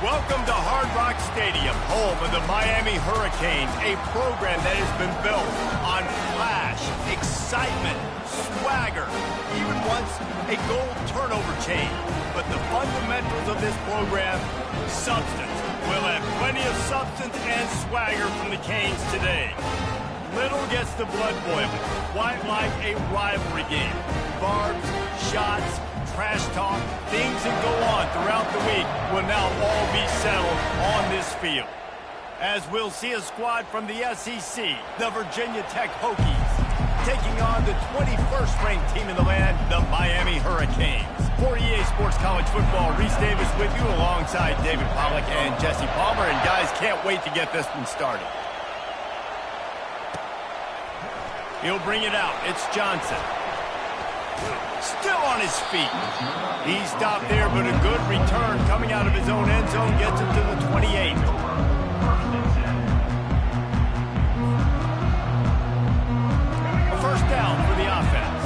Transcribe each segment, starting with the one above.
Welcome to Hard Rock Stadium, home of the Miami Hurricanes, a program that has been built on flash, excitement, swagger, even once a goal turnover chain. But the fundamentals of this program, substance. We'll have plenty of substance and swagger from the Canes today. Little gets the blood boiling, quite like a rivalry game. Barbs, shots, trash talk, things that go on throughout the week will now all be settled on this field. As we'll see a squad from the SEC, the Virginia Tech Hokies, taking on the 21st ranked team in the land, the Miami Hurricanes. For EA Sports College Football, Reese Davis with you alongside David Pollack and Jesse Palmer. And guys, can't wait to get this one started. He'll bring it out. It's Johnson. Still on his feet. He stopped there, but a good return coming out of his own end zone gets him to the 28. A first down for the offense.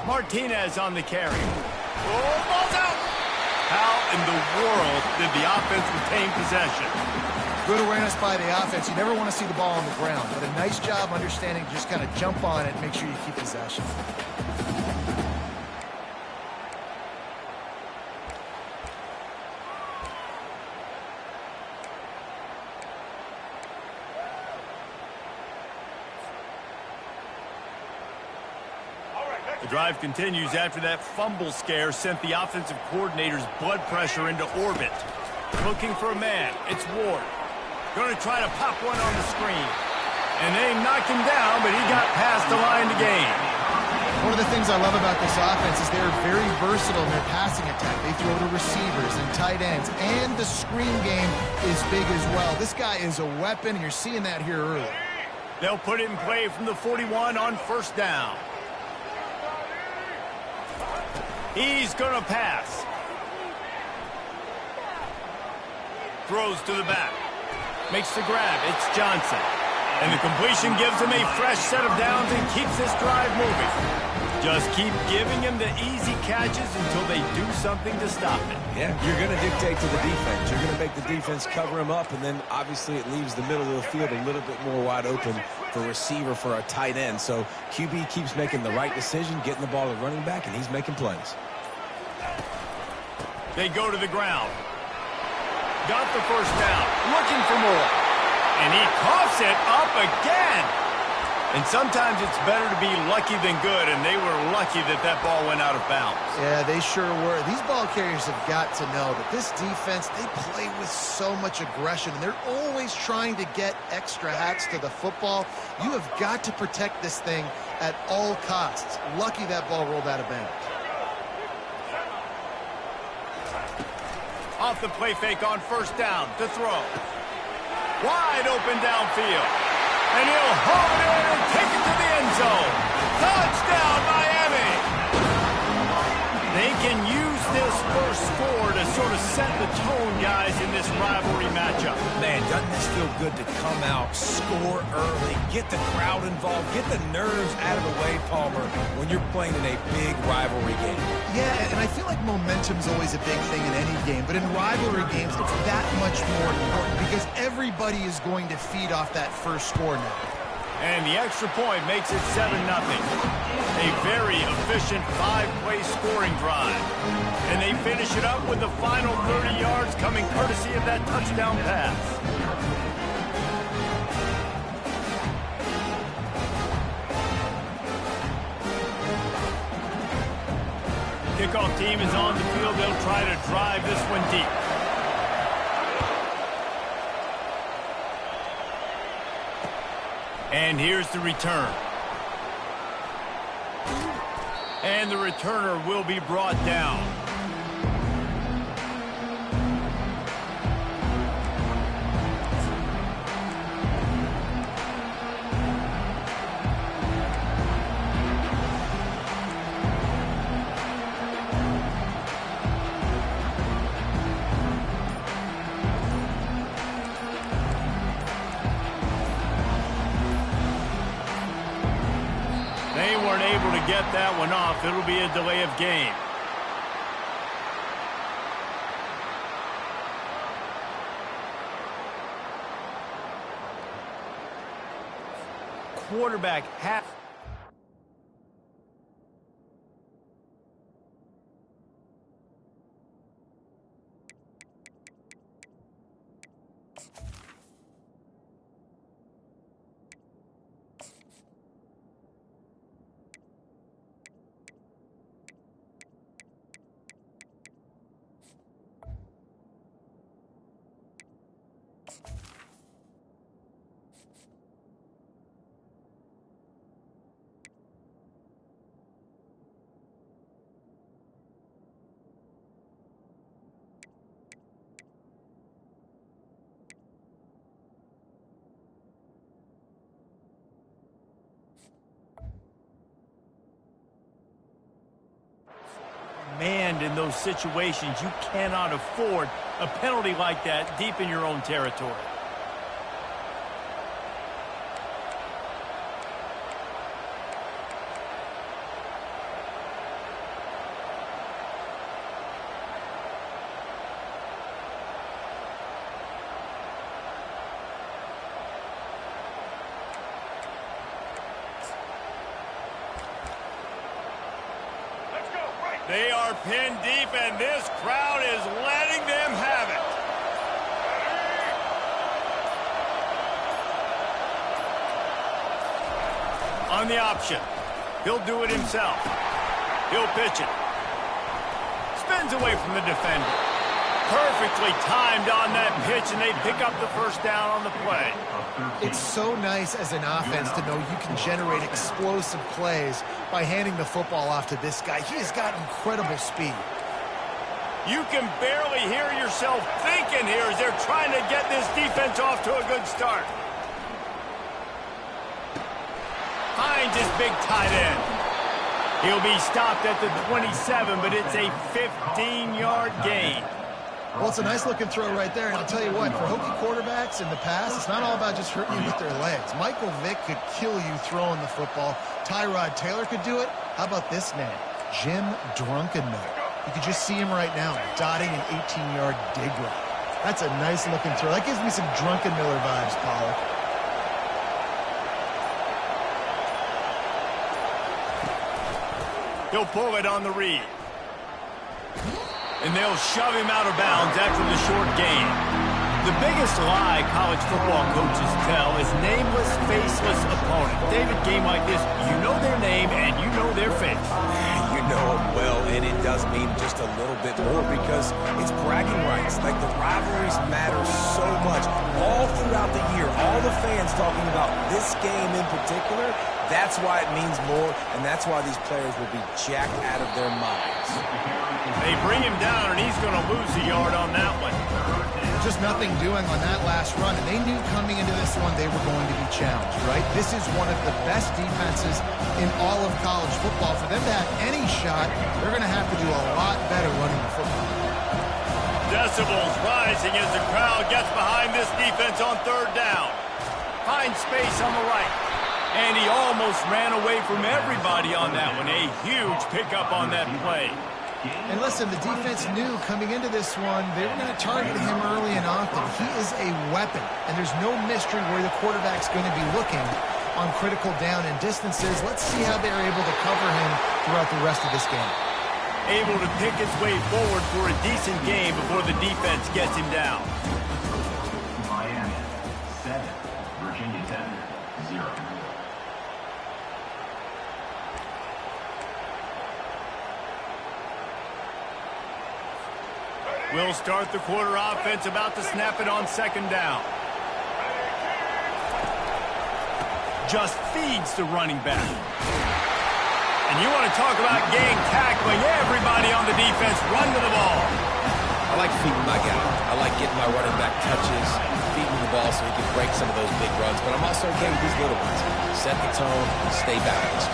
Martinez on the carry. Oh, ball's out. How in the world did the offense retain possession? Good awareness by the offense. You never want to see the ball on the ground, but a nice job understanding to just kind of jump on it and make sure you keep possession. The drive continues after that fumble scare sent the offensive coordinator's blood pressure into orbit. Looking for a man. It's Ward. Going to try to pop one on the screen. And they knocked him down, but he got past the line to gain. One of the things I love about this offense is they're very versatile in their passing attack. They throw to receivers and tight ends, and the screen game is big as well. This guy is a weapon, and you're seeing that here early. They'll put it in play from the 41 on first down. He's going to pass. Throws to the back. Makes the grab. It's Johnson. And the completion gives him a fresh set of downs and keeps this drive moving. Just keep giving him the easy catches until they do something to stop it. Yeah, you're going to dictate to the defense. You're going to make the defense cover him up, and then obviously it leaves the middle of the field a little bit more wide open for receiver, for a tight end. So QB keeps making the right decision, getting the ball to running back, and he's making plays. They go to the ground. Got the first down. Looking for more. And he coughs it up again. And sometimes it's better to be lucky than good, and they were lucky that that ball went out of bounds. Yeah, they sure were. These ball carriers have got to know that this defense, they play with so much aggression, and they're always trying to get extra hats to the football. You have got to protect this thing at all costs. Lucky that ball rolled out of bounds. Off the play fake on first down to throw. Wide open downfield. And he'll haul it in and take it to the end zone. Touchdown, Miami! They can use this first score to sort of set the tone, guys, in this rivalry matchup. Man, doesn't this feel good to come out, score early, get the crowd involved, get the nerves out of the way, Palmer, when you're playing in a big rivalry game? Yeah, and I feel like momentum's always a big thing in any game, but in rivalry games, it's that much more important because everybody is going to feed off that first score now. And the extra point makes it 7-0. A very efficient 5-play scoring drive. And they finish it up with the final 30 yards coming courtesy of that touchdown pass. Kickoff team is on the field. They'll try to drive this one deep. And here's the return. And the returner will be brought down. They weren't able to get that one off. It'll be a delay of game. quarterback has... In those situations, you cannot afford a penalty like that deep in your own territory. They are pinned deep, and this crowd is letting them have it. On the option. He'll do it himself. He'll pitch it. Spins away from the defender. Perfectly timed on that pitch, and they pick up the first down on the play. It's so nice as an offense to know you can generate explosive plays by handing the football off to this guy. He has got incredible speed. You can barely hear yourself thinking here as they're trying to get this defense off to a good start. Finds his big tight end. He'll be stopped at the 27, but it's a 15-yard gain. Well, it's a nice-looking throw right there, and I'll tell you what, for Hokie quarterbacks in the past, it's not all about just hurting you with their legs. Michael Vick could kill you throwing the football. Tyrod Taylor could do it. How about this name? Jim Drunkenmiller. You can just see him right now, dotting an 18-yard dig route. That's a nice-looking throw. That gives me some Drunkenmiller vibes, Pollock. He'll pull it on the read. And they'll shove him out of bounds after the short gain. The biggest lie college football coaches tell is nameless, faceless opponent. David, game like this, you know their name and you know their face. You know them well, and it does mean just a little bit more because it's bragging rights. Like, the rivalries matter so much. All throughout the year, all the fans talking about this game in particular, that's why it means more, and that's why these players will be jacked out of their minds. They bring him down, and he's going to lose a yard on that one. Just nothing doing on that last run, and they knew coming into this one they were going to be challenged, right? This is one of the best defenses in all of college football. For them to have any shot, they're going to have to do a lot better running the football. Decibels rising as the crowd gets behind this defense on third down. Finds space on the right. And he almost ran away from everybody on that one. A huge pickup on that play. And listen, the defense knew coming into this one, they were going to target him early and often. He is a weapon, and there's no mystery where the quarterback's going to be looking on critical down and distances. Let's see how they're able to cover him throughout the rest of this game. Able to pick his way forward for a decent game before the defense gets him down. Miami 7, Virginia 0. We'll start the quarter offense, about to snap it on second down. Just feeds the running back. And you want to talk about gang tackling, everybody on the defense run to the ball. I like feeding my guy. I like getting my running back touches, feeding the ball so he can break some of those big runs. But I'm also okay with these little ones. Set the tone, stay balanced.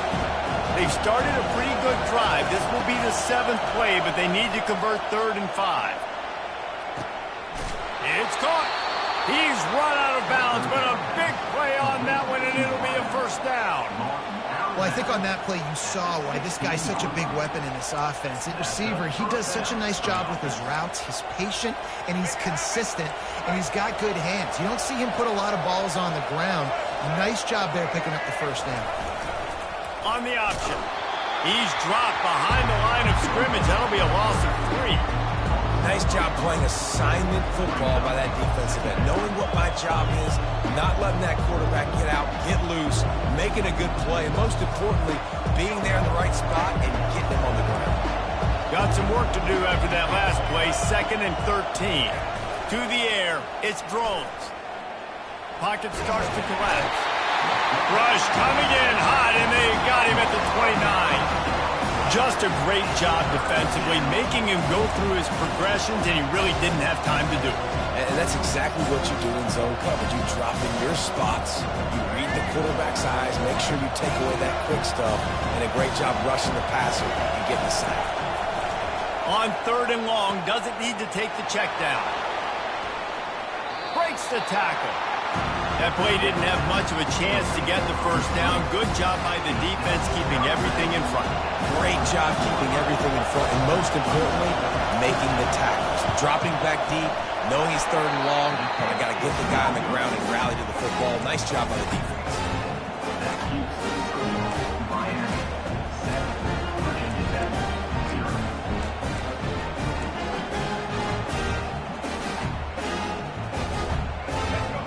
They've started a pretty good drive. This will be the 7th play, but they need to convert 3rd and 5. It's caught. He's run out of bounds, but a big play on that one, and it'll be a first down. Well, I think on that play you saw why this guy's such a big weapon in this offense. At receiver, he does such a nice job with his routes. He's patient, and he's consistent, and he's got good hands. You don't see him put a lot of balls on the ground. Nice job there picking up the first down. On the option. He's dropped behind the line of scrimmage. That'll be a loss of 3. Nice job playing assignment football by that defensive end. Knowing what my job is, not letting that quarterback get out, get loose, making a good play, and most importantly, being there in the right spot and getting him on the ground. Got some work to do after that last play. 2nd and 13. To the air, it's drones. Pocket starts to collapse. Rush coming in hot, and they got him at the 29. Just a great job defensively, making him go through his progressions, and he really didn't have time to do it. And that's exactly what you do in zone coverage. You drop in your spots, you read the quarterback's eyes, make sure you take away that quick stuff, and a great job rushing the passer and getting the sack. On 3rd and long, doesn't need to take the check down. Breaks the tackle. That play didn't have much of a chance to get the first down. Good job by the defense keeping everything in front. Great job keeping everything in front, and most importantly, making the tackles. Dropping back deep, knowing he's 3rd and long, but I got to get the guy on the ground and rally to the football. Nice job by the defense. Miami 7, Virginia 0.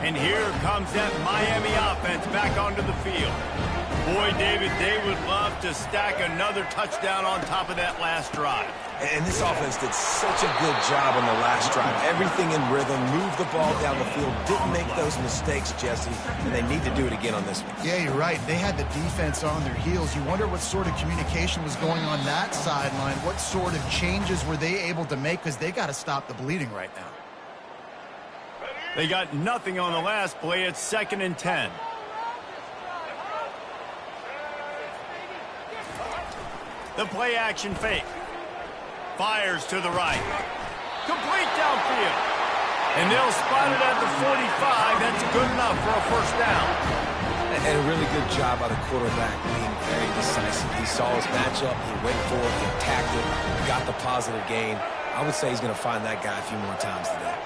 And here comes that Miami offense back onto the field. Boy, David, they would love to stack another touchdown on top of that last drive. And this offense did such a good job on the last drive. Everything in rhythm, moved the ball down the field, didn't make those mistakes, Jesse, and they need to do it again on this one. Yeah, you're right. They had the defense on their heels. You wonder what sort of communication was going on that sideline. What sort of changes were they able to make, because they got to stop the bleeding right now. They got nothing on the last play. It's 2nd and 10. The play action fake. Fires to the right. Complete downfield. And they'll spot it at the 45. That's good enough for a first down. And a really good job by the quarterback being very decisive. He saw his matchup, he went for it, he attacked it, got the positive gain. I would say he's going to find that guy a few more times today.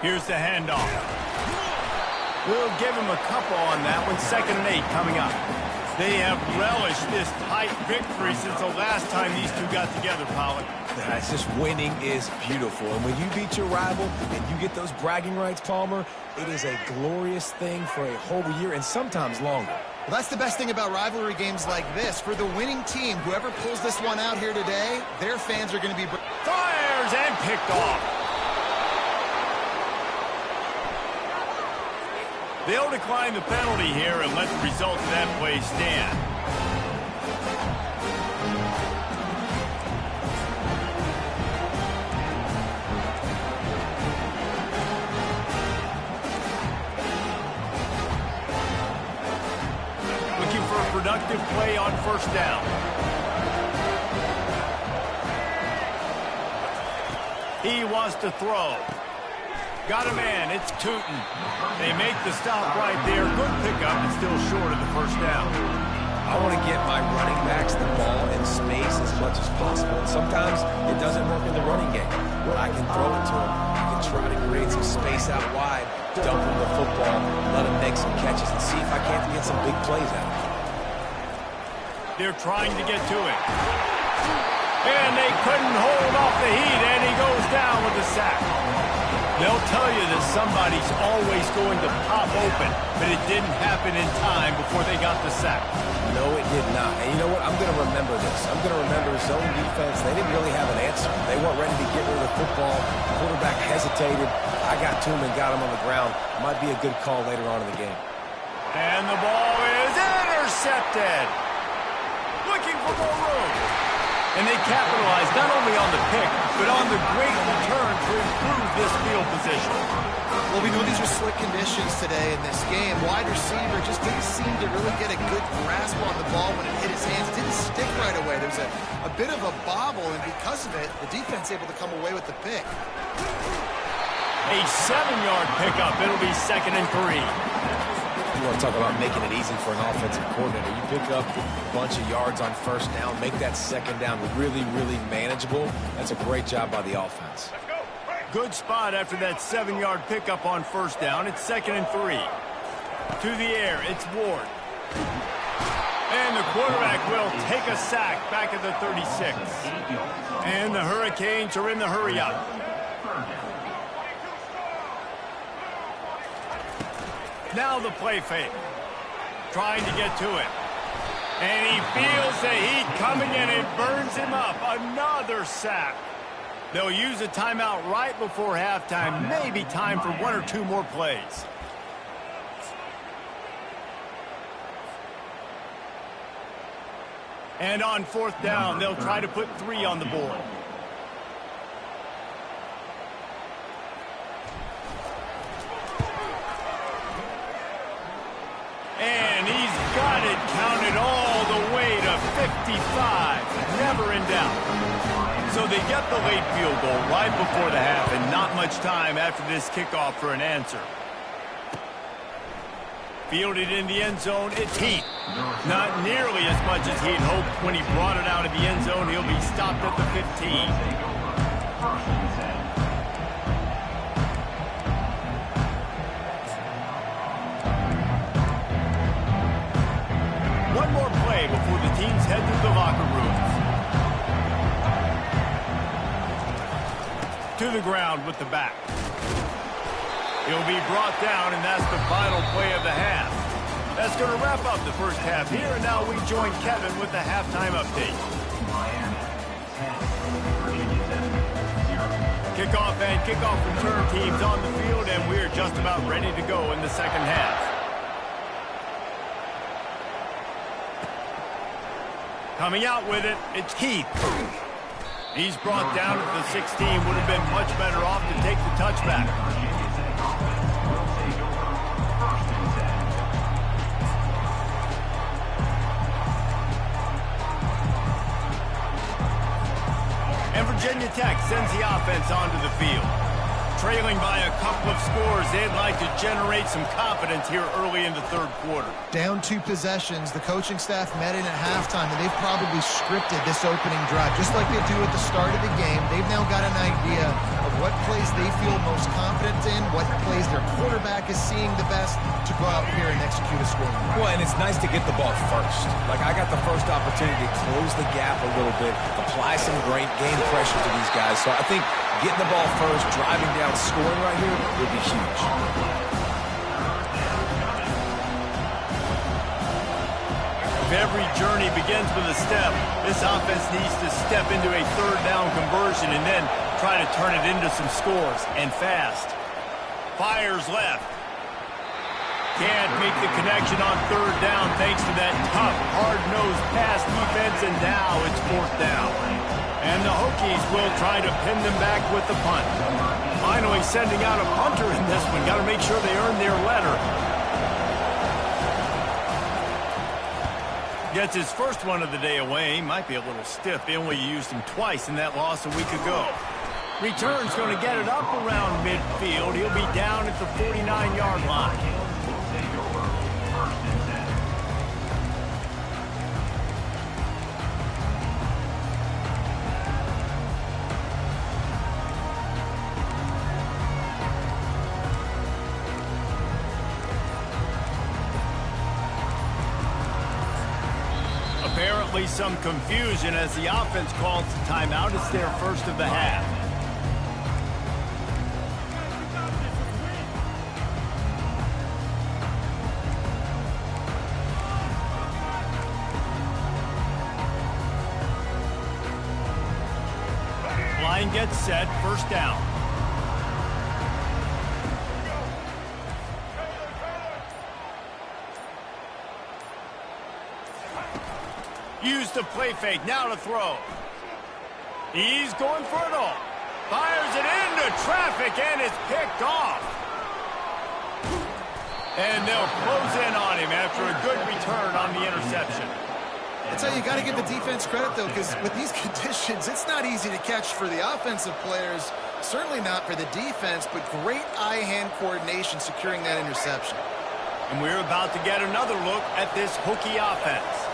Here's the handoff. We'll give him a couple on that one. 2nd and 8 coming up. They have relished this tight victory since the last time these two got together, Pollard. It's just winning is beautiful. And when you beat your rival and you get those bragging rights, Palmer, it is a glorious thing for a whole year and sometimes longer. Well, that's the best thing about rivalry games like this. For the winning team, whoever pulls this one out here today, their fans are going to be... Fires and picked off. They'll decline the penalty here and let the result of that play stand. Looking for a productive play on first down. He wants to throw. Got a man, it's Tootin. They make the stop right there. Good pickup, and still short of the first down. I want to get my running backs the ball in space as much as possible. And sometimes it doesn't work in the running game, but I can throw it to him. I can try to create some space out wide, dump him the football, let him make some catches, and see if I can't get some big plays out of him. They're trying to get to it. And they couldn't hold off the heat, and he goes down with a sack. They'll tell you that somebody's always going to pop open, but it didn't happen in time before they got the sack. No, it did not. And you know what? I'm going to remember this. I'm going to remember zone defense. They didn't really have an answer. They weren't ready to get rid of the football. The quarterback hesitated. I got to him and got him on the ground. Might be a good call later on in the game. And the ball is intercepted. Looking for more room. And they capitalized not only on the pick, but on the great return to improve this field position. Well, we know these are slick conditions today in this game. Wide receiver just didn't seem to really get a good grasp on the ball when it hit his hands. Didn't stick right away. There was a bit of a bobble, and because of it, the defense able to come away with the pick. A 7-yard pickup. It'll be 2nd and 3. You want to talk about making it easy for an offensive coordinator. You pick up a bunch of yards on first down, make that second down really, really manageable. That's a great job by the offense. Good spot after that 7-yard pickup on first down. It's 2nd and 3. To the air, it's Ward. And the quarterback will take a sack back at the 36. And the Hurricanes are in the hurry-up. Now the play fake. Trying to get to it. And he feels the heat coming and it burns him up. Another sack. They'll use a timeout right before halftime. Maybe time for 1 or 2 more plays. And on 4th down, they'll try to put 3 on the board. And he's got it counted all the way to 55. Never in doubt. So they get the late field goal right before the half and not much time after this kickoff for an answer. Fielded in the end zone, it's Heath. Not nearly as much as he'd hoped when he brought it out of the end zone. He'll be stopped at the 15. One more play before the teams head to the locker rooms. To the ground with the back. He'll be brought down, and that's the final play of the half. That's going to wrap up the first half here, and now we join Kevin with the halftime update. Kickoff and kickoff return teams on the field, and we're just about ready to go in the second half. Coming out with it, it's Keith. He's brought down at the 16. Would have been much better off to take the touchback. And Virginia Tech sends the offense onto the field. Trailing by a couple of scores, they'd like to generate some confidence here early in the third quarter. Down 2 possessions, the coaching staff met in at halftime, and they've probably scripted this opening drive. Just like they do at the start of the game, they've now got an idea of what plays they feel most confident in, what plays their quarterback is seeing the best to go out here and execute a score. Well, and it's nice to get the ball first. Like, I got the first opportunity to close the gap a little bit, apply some great game pressure to these guys. So I think getting the ball first, driving down, scoring right here would be huge. If every journey begins with a step, this offense needs to step into a third down conversion and then try to turn it into some scores, and fast. Fires left. Can't make the connection on third down thanks to that tough, hard-nosed pass defense, and now it's 4th down. And the Hokies will try to pin them back with the punt. Finally sending out a punter in this one. Got to make sure they earn their letter. Gets his first one of the day away. Might be a little stiff. They only used him twice in that loss a week ago. Return's going to get it up around midfield. He'll be down at the 49-yard line. Apparently some confusion as the offense calls the timeout. It's their first of the half. Line gets set, first down. Use the play fake, now to throw. He's going for it all. Fires it into traffic, and it's picked off. And they'll close in on him after a good return on the interception. That's how you got to give the defense credit, though, because with these conditions, it's not easy to catch for the offensive players, certainly not for the defense, but great eye-hand coordination securing that interception. And we're about to get another look at this Hokie offense.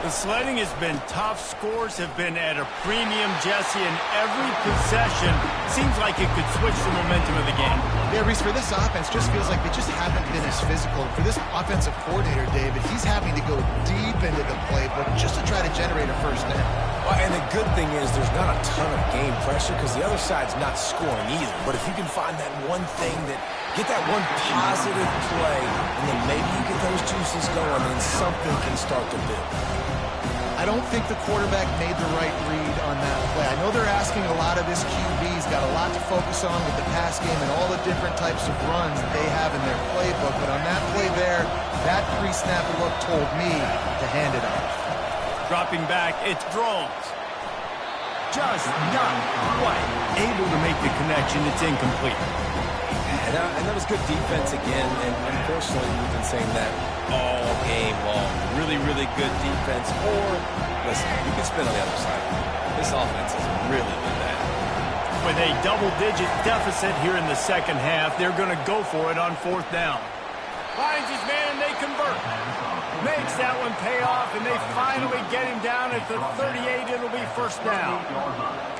The sledding has been tough. Scores have been at a premium, Jesse, and every possession seems like it could switch the momentum of the game. Yeah, Reese, for this offense, just feels like they just haven't been as physical. For this offensive coordinator, David, he's having to go deep into the playbook just to try to generate a first down. Well, and the good thing is there's not a ton of game pressure because the other side's not scoring either. But if you can find that one thing get that one positive play, and then maybe you get those juices going, and something can start to build. I don't think the quarterback made the right read on that play. I know they're asking a lot of this QB. He's got a lot to focus on with the pass game and all the different types of runs that they have in their playbook. But on that play there, that pre-snap look told me to hand it off. Dropping back, it's Drones. Just not quite able to make the connection. It's incomplete. And that was good defense again, and unfortunately we've been saying that all game long. Really, really good defense. Or, listen, you can spin on the other side. This offense has really been bad. With a double-digit deficit here in the second half, they're going to go for it on fourth down. Finds his man, and they convert. Makes that one pay off, and they finally get him down at the 38. It'll be first down.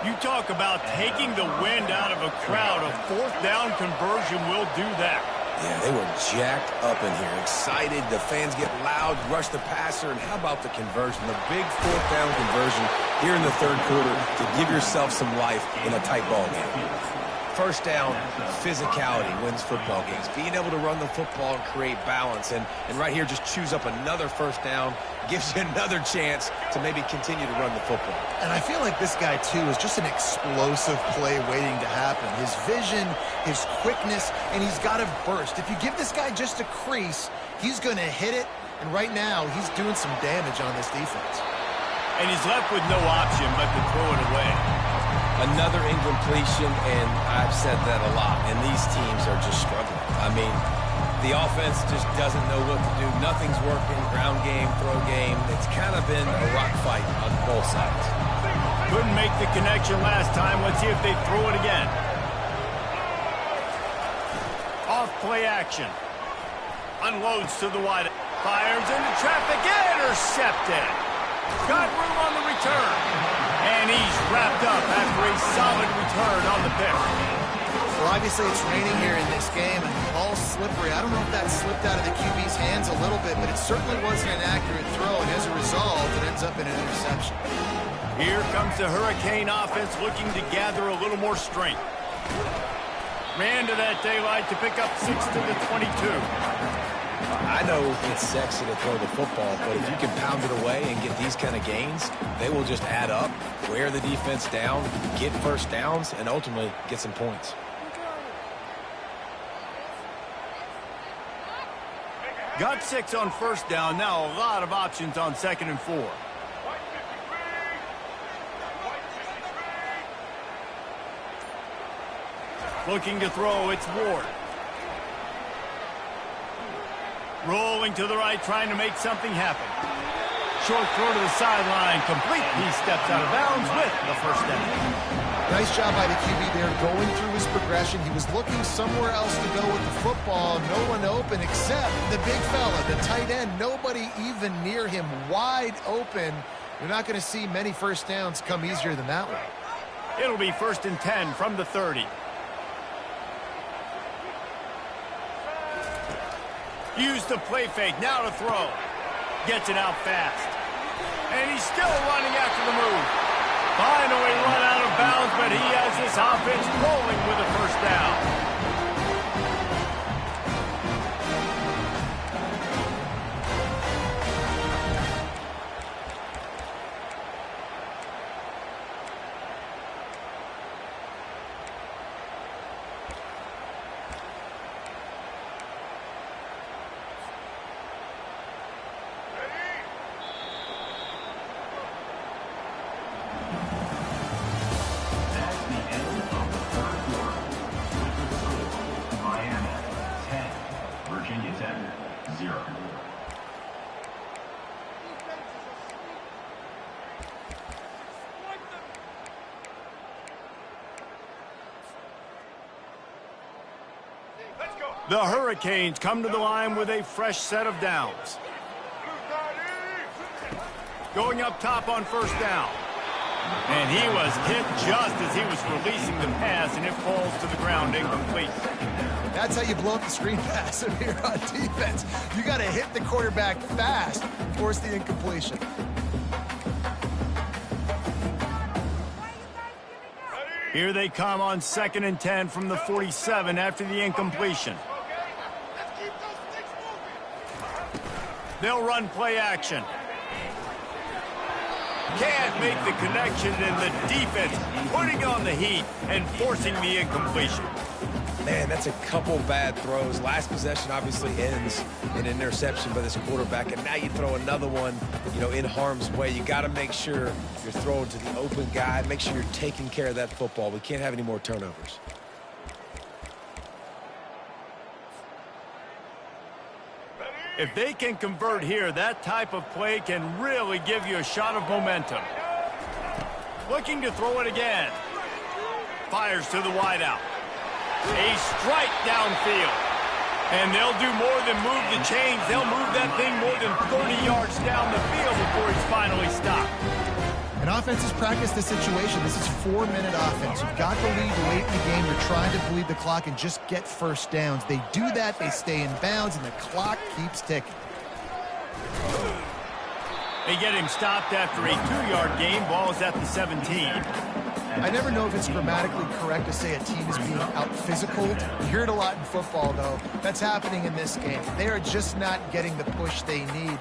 You talk about taking the wind out of a crowd. A fourth down conversion will do that. Yeah, they were jacked up in here, excited. The fans get loud, rush the passer, and how about the conversion? The big fourth down conversion here in the third quarter to give yourself some life in a tight ball game. First down, physicality wins football games. Being able to run the football and create balance. And right here, just choose up another first down, gives you another chance to maybe continue to run the football. And I feel like this guy, too, is just an explosive play waiting to happen. His vision, his quickness, and he's got a burst. If you give this guy just a crease, he's going to hit it. And right now, he's doing some damage on this defense. And he's left with no option but to throw it away. Another incompletion, and I've said that a lot, and these teams are just struggling. I mean, the offense just doesn't know what to do. Nothing's working. Ground game, throw game. It's kind of been a rock fight on both sides. Couldn't make the connection last time. Let's see if they throw it again. Off play action. Unloads to the wide. Fires into traffic. Intercepted. Got room on the return. And he's wrapped up after a solid return on the pick. Well, obviously it's raining here in this game, and the ball's slippery. I don't know if that slipped out of the QB's hands a little bit, but it certainly wasn't an accurate throw, and as a result, it ends up in an interception. Here comes the Hurricane offense looking to gather a little more strength. Ran to that daylight to pick up 6 to the 22. I know it's sexy to throw the football, but if you can pound it away and get these kind of gains, they will just add up, wear the defense down, get first downs, and ultimately get some points. Got 6 on first down. Now a lot of options on 2nd and 4. Looking to throw, it's Ward. Rolling to the right, trying to make something happen. Short throw to the sideline, complete. He steps out of bounds with the first down. Nice job by the QB there going through his progression. He was looking somewhere else to go with the football. No one open except the big fella, the tight end. Nobody even near him, wide open. You're not going to see many first downs come easier than that one. It'll be 1st and 10 from the 30. Use the play fake, now to throw. Gets it out fast. And he's still running after the move. Finally run out of bounds, but he has this offense rolling with a first down. The Hurricanes come to the line with a fresh set of downs. Going up top on first down. And he was hit just as he was releasing the pass, and it falls to the ground incomplete. That's how you blow up the screen pass here on defense. You got to hit the quarterback fast, force the incompletion. Here they come on 2nd and 10 from the 47 after the incompletion. They'll run play action. Can't make the connection, and the defense putting on the heat and forcing the incompletion. Man, that's a couple bad throws. Last possession obviously ends in an interception by this quarterback, and now you throw another one, in harm's way. You got to make sure you're throwing to the open guy. Make sure you're taking care of that football. We can't have any more turnovers. If they can convert here, that type of play can really give you a shot of momentum. Looking to throw it again. Fires to the wideout. A strike downfield. And they'll do more than move the chains. They'll move that thing more than 30 yards down the field before he's finally stopped. And offenses practice this situation. This is 4-minute offense. You've got the lead late in the game. You're trying to bleed the clock and just get first downs. They do that, they stay in bounds, and the clock keeps ticking. They get him stopped after a 2-yard gain. Ball is at the 17. I never know if it's grammatically correct to say a team is being out-physicaled. You hear it a lot in football, though. That's happening in this game. They are just not getting the push they need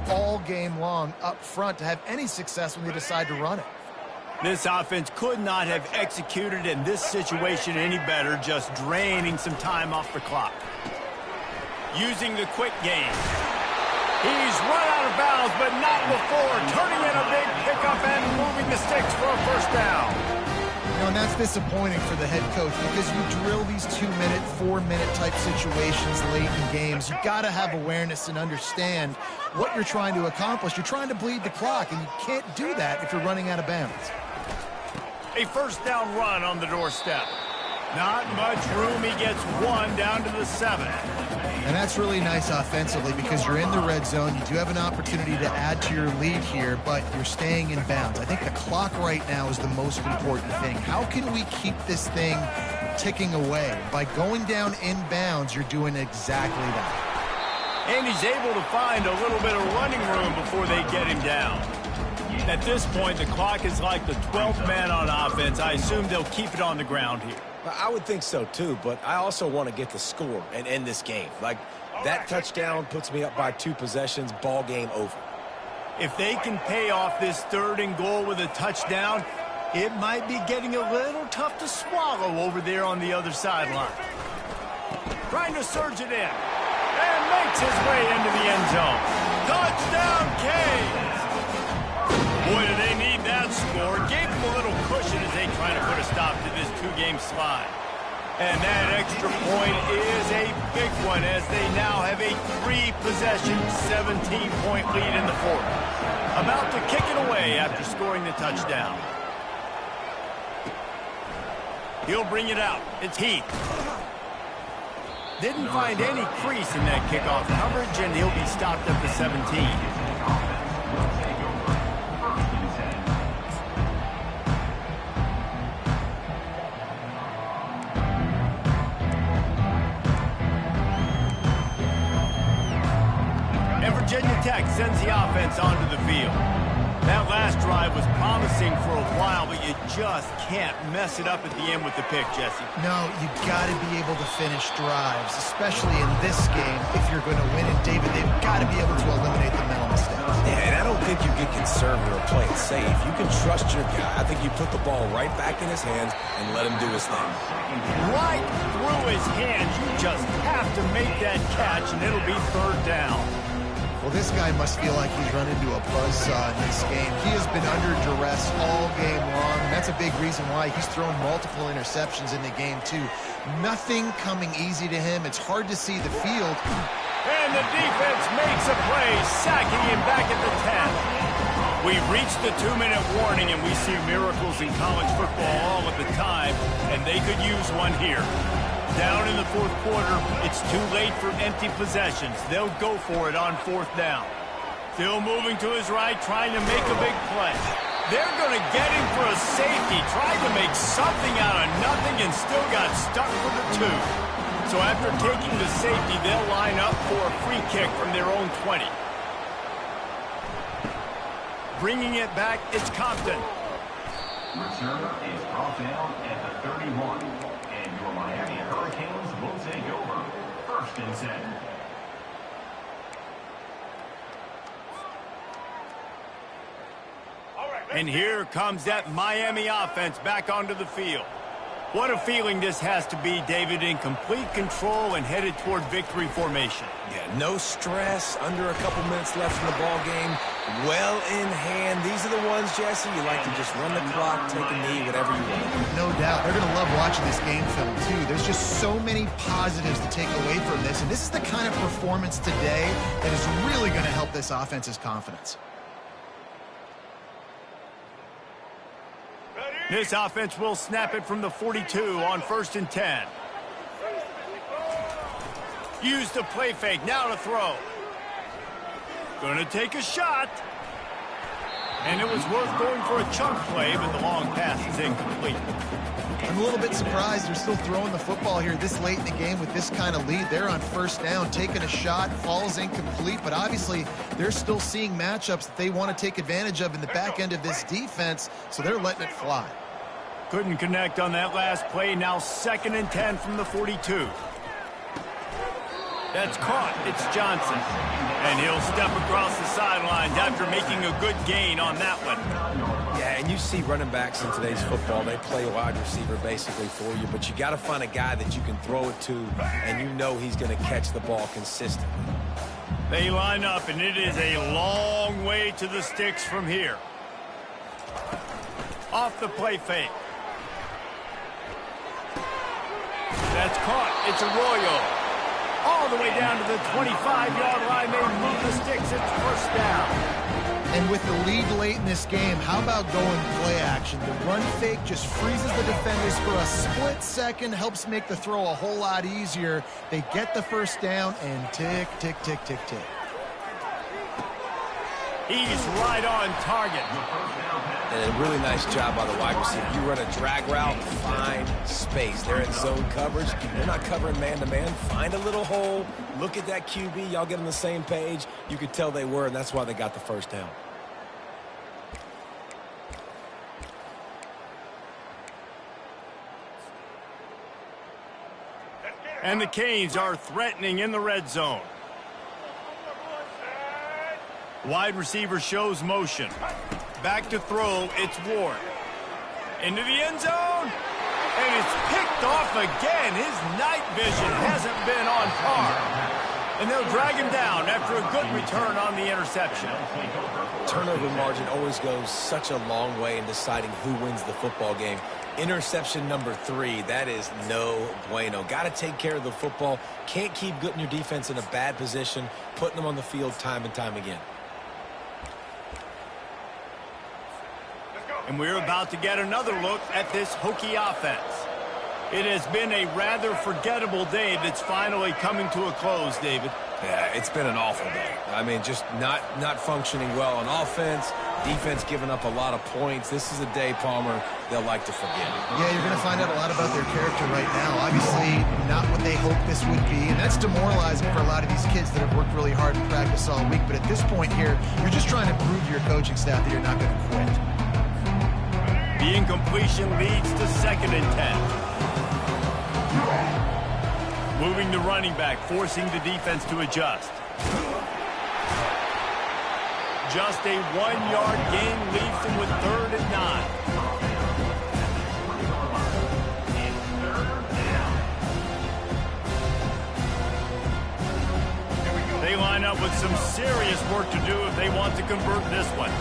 all game long up front to have any success when they decide to run it. This offense could not have executed in this situation any better, just draining some time off the clock. Using the quick game. He's run out of bounds, but not before. Turning in a big pickup and moving the sticks for a first down. And that's disappointing for the head coach because you drill these 2-minute, 4-minute type situations late in games. You got to have awareness and understand what you're trying to accomplish. You're trying to bleed the clock, and you can't do that if you're running out of bounds. A first down run on the doorstep. Not much room. He gets one down to the 7. And that's really nice offensively because you're in the red zone. You do have an opportunity to add to your lead here, but you're staying in bounds. I think the clock right now is the most important thing. How can we keep this thing ticking away? By going down in bounds, you're doing exactly that. And he's able to find a little bit of running room before they get him down. At this point, the clock is like the 12th man on offense. I assume they'll keep it on the ground here. I would think so, too, but I also want to get the score and end this game. Like, that touchdown puts me up by 2 possessions, ball game over. If they can pay off this 3rd and goal with a touchdown, it might be getting a little tough to swallow over there on the other sideline. Trying to surge it in, and makes his way into the end zone. Touchdown, Canes! Boy, do they need that score. Gave them a little cushion as they try to put a stop to this 2-game slide. And that extra point is a big one as they now have a 3-possession, 17-point lead in the 4th. About to kick it away after scoring the touchdown. He'll bring it out. It's Heath. Didn't find any crease in that kickoff coverage, and he'll be stopped at the 17. Virginia Tech sends the offense onto the field. That last drive was promising for a while, but you just can't mess it up at the end with the pick, Jesse. No, you got to be able to finish drives, especially in this game. If you're going to win it, David, they've got to be able to eliminate the mental mistakes. Yeah, and I don't think you get conservative or play it safe. You can trust your guy. I think you put the ball right back in his hands and let him do his thing. Right through his hands. You just have to make that catch, and it'll be 3rd down. Well, this guy must feel like he's run into a buzzsaw in this game. He has been under duress all game long, and that's a big reason why he's thrown multiple interceptions in the game, too. Nothing coming easy to him. It's hard to see the field. And the defense makes a play, sacking him back at the 10. We've reached the 2-minute warning, and we see miracles in college football all of the time, and they could use one here. Down in the 4th quarter, it's too late for empty possessions. They'll go for it on 4th down. Still moving to his right, trying to make a big play. They're going to get him for a safety. Tried to make something out of nothing and still got stuck for the 2. So after taking the safety, they'll line up for a free kick from their own 20. Bringing it back, it's Compton. Return is brought down at the 31. And your Miami Hurricanes will take over. 1st and 10. And here comes that Miami offense back onto the field. What a feeling this has to be, David, in complete control and headed toward victory formation. Yeah, no stress, under a couple minutes left in the ball game, well in hand. These are the ones, Jesse, you like to just run the clock, take a knee, whatever you want. No doubt. They're going to love watching this game film, too. There's just so many positives to take away from this, and this is the kind of performance today that is really going to help this offense's confidence. This offense will snap it from the 42 on 1st and 10. Use the play fake, now to throw. Gonna take a shot. And it was worth going for a chunk play, but the long pass is incomplete. I'm a little bit surprised they're still throwing the football here this late in the game with this kind of lead. They're on 1st down, taking a shot, falls incomplete, but obviously they're still seeing matchups that they want to take advantage of in the back end of this defense, so they're letting it fly. Couldn't connect on that last play. Now 2nd and 10 from the 42. That's caught. It's Johnson. And he'll step across the sidelines after making a good gain on that one. Yeah, and you see running backs in today's football, they play wide receiver basically for you, but you got to find a guy that you can throw it to, and you know he's going to catch the ball consistently. They line up, and it is a long way to the sticks from here. Off the play fake. That's caught. It's Arroyo. All the way down to the 25-yard line. They move the sticks. It's 1st down. And with the lead late in this game, how about going play action? The run fake just freezes the defenders for a split second, helps make the throw a whole lot easier. They get the 1st down, and tick, tick, tick, tick, tick. He's right on target. And a really nice job by the wide receiver. You run a drag route, find space. They're in zone coverage. They're not covering man-to-man. Find a little hole. Look at that QB. Y'all get on the same page. You could tell they were, and that's why they got the 1st down. And the Canes are threatening in the red zone. Wide receiver shows motion. Back to throw, it's Ward. Into the end zone. And it's picked off again. His night vision hasn't been on par. And they'll drag him down after a good return on the interception. Turnover margin always goes such a long way in deciding who wins the football game. Interception number 3, that is no bueno. Got to take care of the football. Can't keep putting your defense in a bad position, putting them on the field time and time again. And we're about to get another look at this Hokie offense. It has been a rather forgettable day that's finally coming to a close, David. Yeah, it's been an awful day. I mean, just not functioning well on offense, defense giving up a lot of points. This is a day, Palmer, they'll like to forget. Yeah, you're going to find out a lot about their character right now. Obviously, not what they hoped this would be, and that's demoralizing for a lot of these kids that have worked really hard in practice all week. But at this point here, you're just trying to prove to your coaching staff that you're not going to quit. The incompletion leads to 2nd and 10. Moving the running back, forcing the defense to adjust. Just a 1-yard gain leaves them with 3rd and 9. They line up with some serious work to do if they want to convert this one.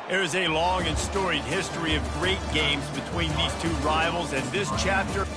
There is a long and storied history of great games between these two rivals, and this chapter